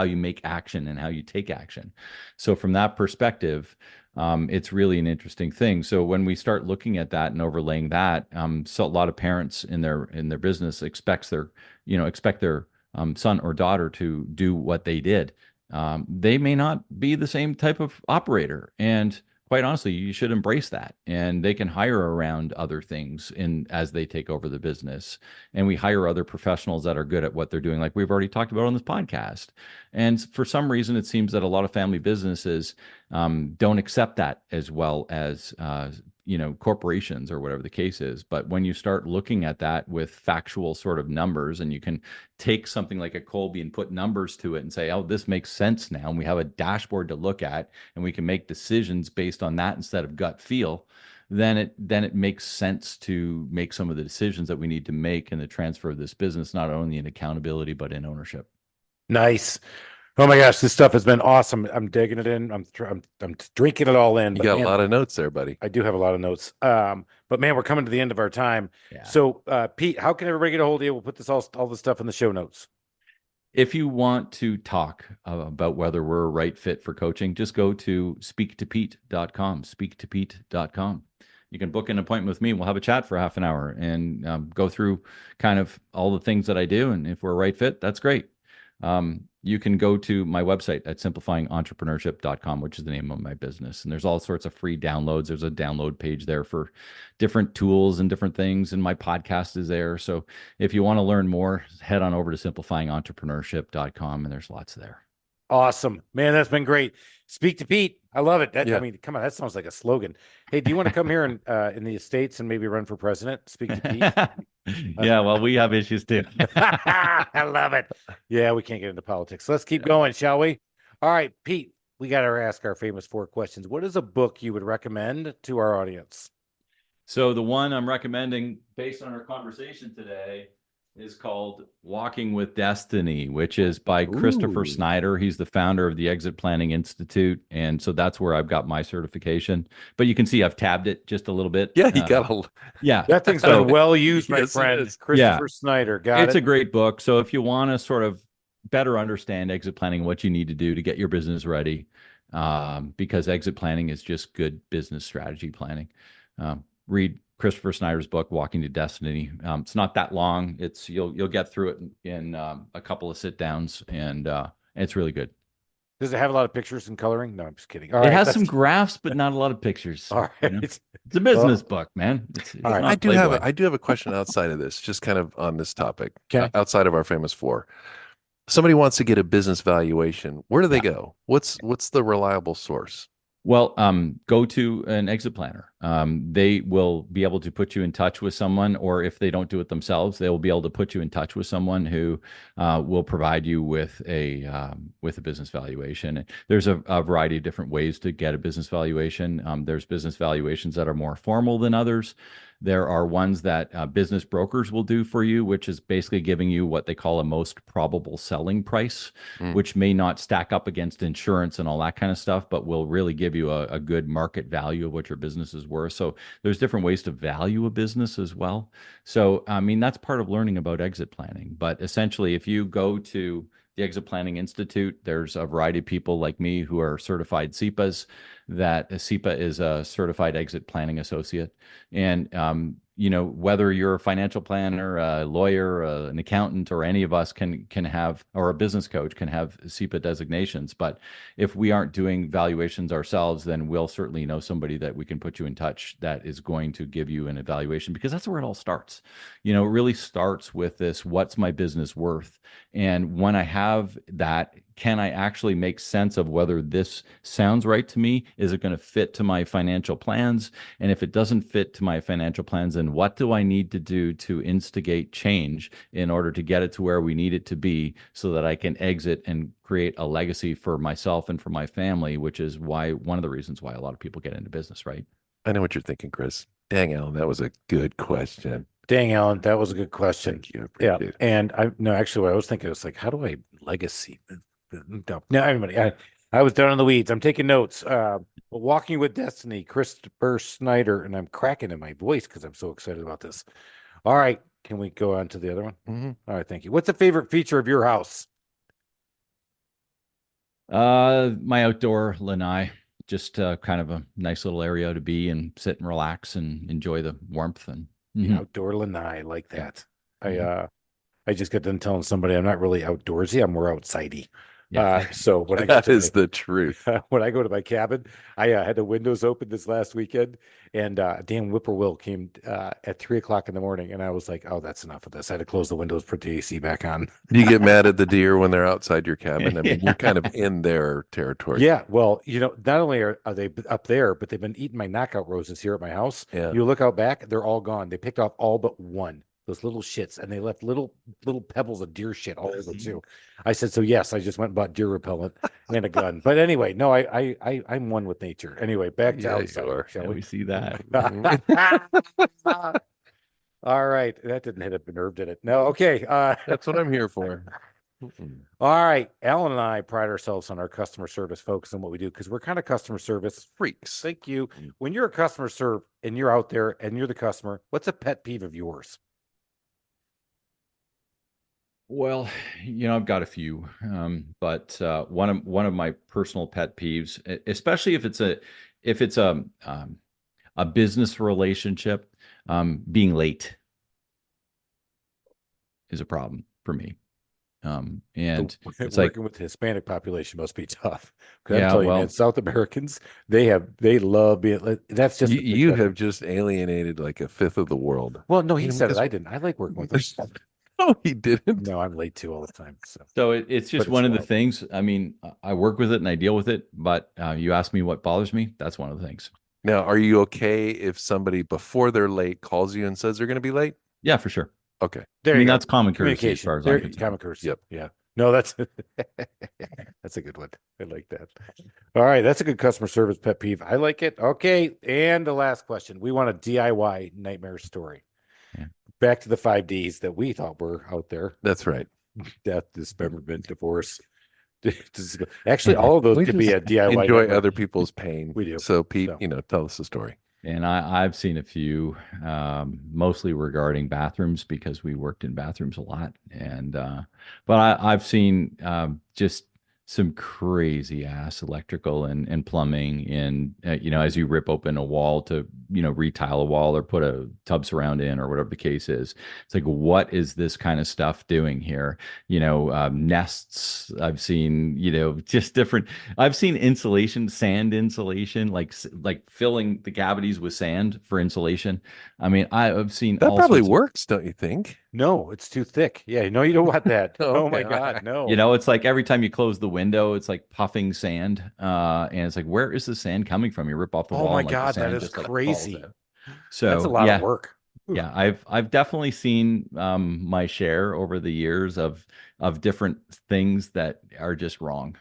you make action and how you take action. So from that perspective, it's really an interesting thing. So when we start looking at that and overlaying that, so a lot of parents in their business expect their son or daughter to do what they did. They may not be the same type of operator, and quite honestly, you should embrace that. And they can hire around other things as they take over the business. And we hire other professionals that are good at what they're doing, like we've already talked about on this podcast. And for some reason, it seems that a lot of family businesses don't accept that as well as corporations or whatever the case is. But when you start looking at that with factual sort of numbers, and you can take something like a Colby and put numbers to it and say, oh, this makes sense now, and we have a dashboard to look at, and we can make decisions based on that instead of gut feel, then it makes sense to make some of the decisions that we need to make in the transfer of this business, not only in accountability but in ownership. Nice. Oh my gosh, this stuff has been awesome. I'm digging it in. I'm drinking it all in. You But got man, a lot of notes there, buddy. I do have a lot of notes. But man, we're coming to the end of our time. Yeah. So, Pete, how can everybody get a hold of you? We'll put this all the stuff in the show notes. If you want to talk about whether we're a right fit for coaching, just go to speaktopete.com, speaktopete.com. You can book an appointment with me. We'll have a chat for half an hour and go through kind of all the things that I do. And if we're a right fit, that's great. You can go to my website at simplifyingentrepreneurship.com, which is the name of my business. And there's all sorts of free downloads. There's a download page there for different tools and different things. And my podcast is there. So if you want to learn more, head on over to simplifyingentrepreneurship.com, and there's lots there. Awesome, man. That's been great. Speak to Pete. I love it. Yeah. I mean, come on, that sounds like a slogan. Hey, do you want to come here in the States and maybe run for president? Speak to Pete. Yeah, well, we have issues too. I love it. Yeah, we can't get into politics. Let's keep going, shall we? All right, Pete, we got to ask our famous 4 questions. What is a book you would recommend to our audience? So the one I'm recommending based on our conversation today is called Walking with Destiny, which is by Christopher Snyder. He's the founder of the Exit Planning Institute. And so that's where I've got my certification. But you can see I've tabbed it just a little bit. Yeah, he got a. Yeah. That thing's been well used, my Yes, it friend. is. Christopher Snyder. Got It's it. a great book. So if you want to sort of better understand exit planning, what you need to do to get your business ready, because exit planning is just good business strategy planning. Read Christopher Snyder's book, Walking to Destiny. It's not that long. You'll get through it in a couple of sit downs, and it's really good. Does it have a lot of pictures and coloring? No, I'm just kidding. All It right, has some graphs, but not a lot of pictures. All right. It's a business book, man. It's All right. not I do Playboy. have a question outside of this, just kind of on this topic, Okay. outside of our famous 4. Somebody wants to get a business valuation. Where do they go? What's the reliable source? Well, go to an exit planner. They will be able to put you in touch with someone, or if they don't do it themselves, they will be able to put you in touch with someone who will provide you with a business valuation. There's a variety of different ways to get a business valuation. There's business valuations that are more formal than others. There are ones that business brokers will do for you, which is basically giving you what they call a most probable selling price, which may not stack up against insurance and all that kind of stuff, but will really give you a good market value of what your business is worth. So there's different ways to value a business as well. So, I mean, that's part of learning about exit planning. But essentially, if you go to the Exit Planning Institute, there's a variety of people like me who are certified CEPAs. That a CEPA is a certified exit planning associate. And, whether you're a financial planner, a lawyer, an accountant, or any of us can have, or a business coach can have CEPA designations. But if we aren't doing valuations ourselves, then we'll certainly know somebody that we can put you in touch that is going to give you an evaluation, because that's where it all starts. It really starts with this: what's my business worth? And when I have that, can I actually make sense of whether this sounds right to me? Is it going to fit to my financial plans? And if it doesn't fit to my financial plans, then what do I need to do to instigate change in order to get it to where we need it to be, so that I can exit and create a legacy for myself and for my family, which is one of the reasons why a lot of people get into business, right? I know what you're thinking, Chris. Dang, Alan, that was a good question. Dang, Alan, that was a good question. Thank you. I Yeah. appreciate it. And I no, actually, what I was thinking was like, how do I legacy? No, everybody, I was down in the weeds. I'm taking notes. Walking with Destiny, Christopher Snyder, and I'm cracking in my voice because I'm so excited about this. All right. Can we go on to the other one? Mm-hmm. All right. Thank you. What's the favorite feature of your house? My outdoor lanai, just kind of a nice little area to be and sit and relax and enjoy the warmth and The outdoor lanai, like Yeah. that. I just got done telling somebody I'm not really outdoorsy. I'm more outsidey. Yeah. So when I go That to is the truth. when I go to my cabin, I had the windows open this last weekend, and Dan Whippoorwill came at 3 o'clock in the morning, and I was like, "Oh, that's enough of this." I had to close the windows, put the AC back on. Do you get mad at the deer when they're outside your cabin? I mean, Yeah. you're kind of in their territory. Yeah, well, not only are they up there, but they've been eating my knockout roses here at my house. Yeah. You look out back, they're all gone. They picked off all but one, those little shits, and they left little pebbles of deer shit all over too. I said, so yes, I just went and bought deer repellent and a gun. But anyway, no, I'm one with nature. Anyway, back to Yeah, you outside, are. shall Yeah, we? we see that. All right, that didn't hit a nerve, did it? No, okay. That's what I'm here for. Mm-mm. All right, Alan and I pride ourselves on our customer service focus on what we do because we're kind of customer service Freaks. Thank you. When you're a customer serve and you're out there and you're the customer, what's a pet peeve of yours? Well, I've got a few, but one of my personal pet peeves, especially if it's a business relationship, being late is a problem for me. And it's like, Working with the Hispanic population must be tough. Because I'm yeah, telling you, well, man, South Americans, they love being. That's just You have just alienated like a fifth of the world. Well, no, he You know, said it. because- I didn't. I like working with them. No, he didn't. No, I'm late too all the time. So so it's just But one it's of the wild. things. I mean, I work with it and I deal with it, but you ask me what bothers me, that's one of the things. Now, are you okay if somebody before they're late calls you and says they're going to be late? Yeah, for sure. Okay. there I you mean, go. that's common courtesy as Communication. far as There, I'm concerned. common courtesy. Yep. Yeah. No, that's that's a good one. I like that. All right, that's a good customer service pet peeve. I like it. Okay, and the last question. We want a DIY nightmare story. Yeah. Back to the 5Ds that we thought were out there. That's right. Death, dismemberment, divorce. Actually, all of those We could be a just DIY enjoy nightmare. other people's pain. We do. So, Pete, So. tell us the story. And I've seen a few, mostly regarding bathrooms because we worked in bathrooms a lot. But I've seen just some crazy ass electrical and plumbing. And, as you rip open a wall to, retile a wall or put a tub surround in or whatever the case is, it's like, what is this kind of stuff doing here? Nests, I've seen, just different. I've seen insulation, sand insulation, like filling the cavities with sand for insulation. I mean, I've seen That all probably sorts of, works, don't you think? No, it's too thick. Yeah, no, you don't want that. Oh my Okay. God, no. it's like every time you close the window, it's like puffing sand. And it's like, where is the sand coming from? You rip off the Oh wall. my and, like, the God, that sand is just, like, falls crazy. out. That's a So lot yeah, of work. yeah, I've definitely seen my share over the years of different things that are just wrong.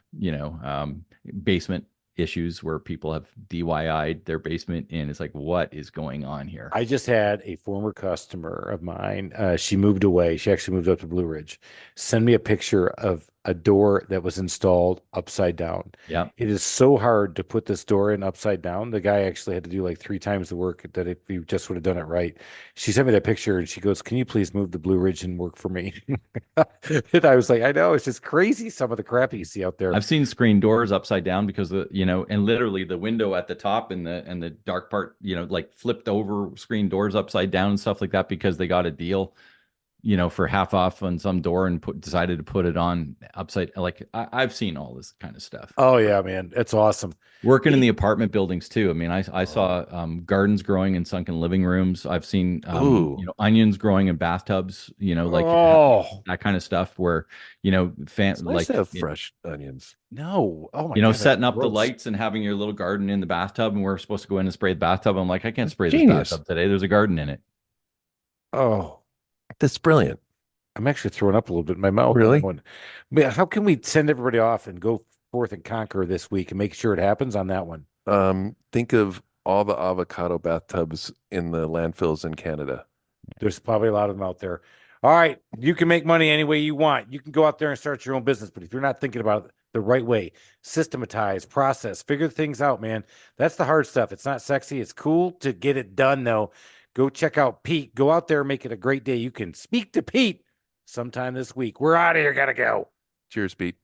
Basement issues where people have DIY'd their basement, and it's like, what is going on here? I just had a former customer of mine. She moved away. She actually moved up to Blue Ridge. Send me a picture of a door that was installed upside down. Yeah. It is so hard to put this door in upside down. The guy actually had to do like 3 times the work that if he just would have done it right. She sent me that picture and she goes, "Can you please move to Blue Ridge and work for me?" And I was like, I know, it's just crazy some of the crap you see out there. I've seen screen doors upside down because and literally the window at the top and the dark part, like flipped over screen doors upside down and stuff like that because they got a deal, for half off on some door and decided to put it on upside. Like I've seen all this kind of stuff. Oh yeah, man, it's awesome. Working in the apartment buildings too. I mean, I saw gardens growing in sunken living rooms. I've seen Ooh. onions growing in bathtubs. Like Oh that kind of stuff where It's nice like to have fresh onions. no, oh my God, that's setting up the gross. lights and having your little garden in the bathtub, and we're supposed to go in and spray the bathtub. I'm like, I can't spray this Genius. bathtub today. There's a garden in it. Oh, That's brilliant. I'm actually throwing up a little bit in my mouth. Really? Man, how can we send everybody off and go forth and conquer this week and make sure it happens on that one? Think of all the avocado bathtubs in the landfills in Canada. There's probably a lot of them out there. All right. You can make money any way you want. You can go out there and start your own business. But if you're not thinking about it the right way, systematize, process, figure things out, man. That's the hard stuff. It's not sexy. It's cool to get it done, though. Go check out Pete. Go out there and make it a great day. You can speak to Pete sometime this week. We're out of here. Gotta go. Cheers, Pete.